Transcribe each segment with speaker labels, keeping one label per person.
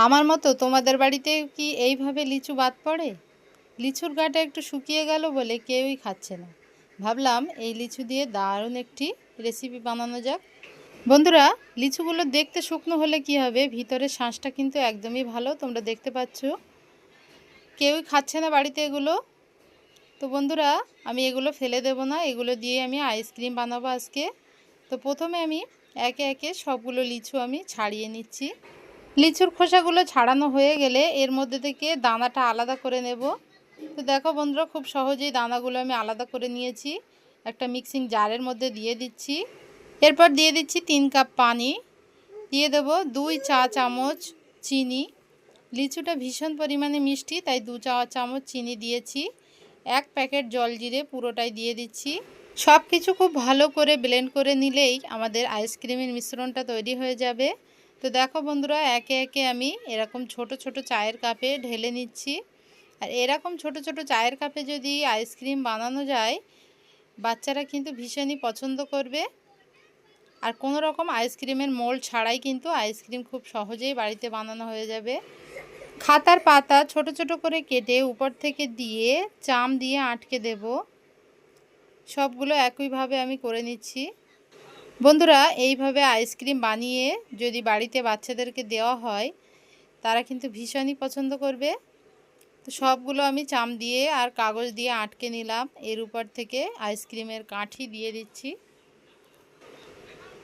Speaker 1: আমার মতো তোমাদের বাড়িতে কি এইভাবে লিচু বাদ পড়ে? লিচুর গাটা একটু শুকিয়ে গেল বলে কেউই খাচ্ছে না। ভাবলাম এই লিচু দিয়ে দারুণ একটি রেসিপি বানানো যাক। বন্ধুরা, লিচুগুলো দেখতে শুকনো হলে কি হবে, ভিতরের শাঁসটা কিন্তু একদমই ভালো। তোমরা দেখতে পাচ্ছ কেউই খাচ্ছে না বাড়িতে এগুলো। তো বন্ধুরা, আমি এগুলো ফেলে দেব না, এগুলো দিয়ে আমি আইসক্রিম বানাবো আজকে। তো প্রথমে আমি একে একে সবগুলো লিচু আমি ছাড়িয়ে নিচ্ছি। লিচুর খোসাগুলো ছাড়ানো হয়ে গেলে এর মধ্যে থেকে দানাটা আলাদা করে নেব। তো দেখো বন্ধুরা, খুব সহজেই দানাগুলো আমি আলাদা করে নিয়েছি। একটা মিক্সিং জারের মধ্যে দিয়ে দিচ্ছি। এরপর দিয়ে দিচ্ছি 3 কাপ পানি, দিয়ে দেব 2 চা চামচ চিনি। লিচুটা ভীষণ পরিমাণে মিষ্টি, তাই 2 চা চামচ চিনি দিয়েছি। 1 প্যাকেট জলজিরে পুরোটাই দিয়ে দিচ্ছি। সব কিছু খুব ভালো করে ব্লেন্ড করে নিলেই আমাদের আইসক্রিমের মিশ্রণটা তৈরি হয়ে যাবে। তো দেখো বন্ধুরা, একে একে আমি এরকম ছোট ছোট চায়ের কাপে ঢেলে নিচ্ছি। আর এরকম ছোট ছোট চায়ের কাপে যদি আইসক্রিম বানানো যায়, বাচ্চারা কিন্তু ভীষণই পছন্দ করবে। আর কোনো রকম আইসক্রিমের মোল্ড ছাড়াই কিন্তু আইসক্রিম খুব সহজেই বাড়িতে বানানো হয়ে যাবে। খাতার পাতা ছোট ছোট করে কেটে উপর থেকে দিয়ে চাম দিয়ে আটকে দেব। সবগুলো একইভাবে আমি করে নিচ্ছি। বন্ধুরা, এইভাবে আইসক্রিম বানিয়ে যদি বাড়িতে বাচ্চাদেরকে দেওয়া হয়, তারা কিন্তু ভীষণই পছন্দ করবে। তো সবগুলো আমি চাম দিয়ে আর কাগজ দিয়ে আটকে নিলাম। এর উপর থেকে আইসক্রিমের কাঠি দিয়ে দিচ্ছি।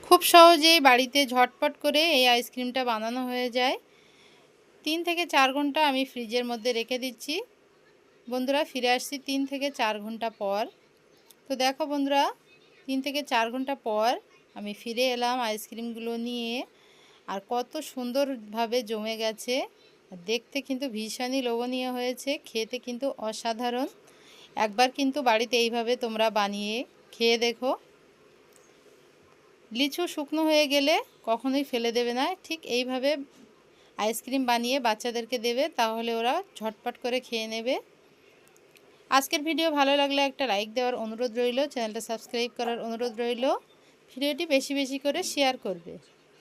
Speaker 1: খুব সহজেই বাড়িতে ঝটপট করে এই আইসক্রিমটা বানানো হয়ে যায়। 3 থেকে 4 ঘন্টা আমি ফ্রিজের মধ্যে রেখে দিচ্ছি। বন্ধুরা, ফিরে আসছি 3 থেকে 4 ঘন্টা পর। তো দেখো বন্ধুরা, 3 থেকে 4 ঘন্টা পর আমি ফিরে এলাম আইসক্রিমগুলো নিয়ে। আর কত সুন্দরভাবে জমে গেছে, দেখতে কিন্তু ভীষণই লোভনীয় হয়েছে, খেতে কিন্তু অসাধারণ। একবার কিন্তু বাড়িতে এইভাবে তোমরা বানিয়ে খেয়ে দেখো। লিচু শুকনো হয়ে গেলে কখনোই ফেলে দেবে না, ঠিক এইভাবে আইসক্রিম বানিয়ে বাচ্চাদেরকে দেবে, তাহলে ওরা ঝটপট করে খেয়ে নেবে। আজকের ভিডিও ভালো লাগলে একটা লাইক দেওয়ার অনুরোধ রইল, চ্যানেলটা সাবস্ক্রাইব করার অনুরোধ রইল, ভিডিওটি বেশি বেশি করে শেয়ার করবে।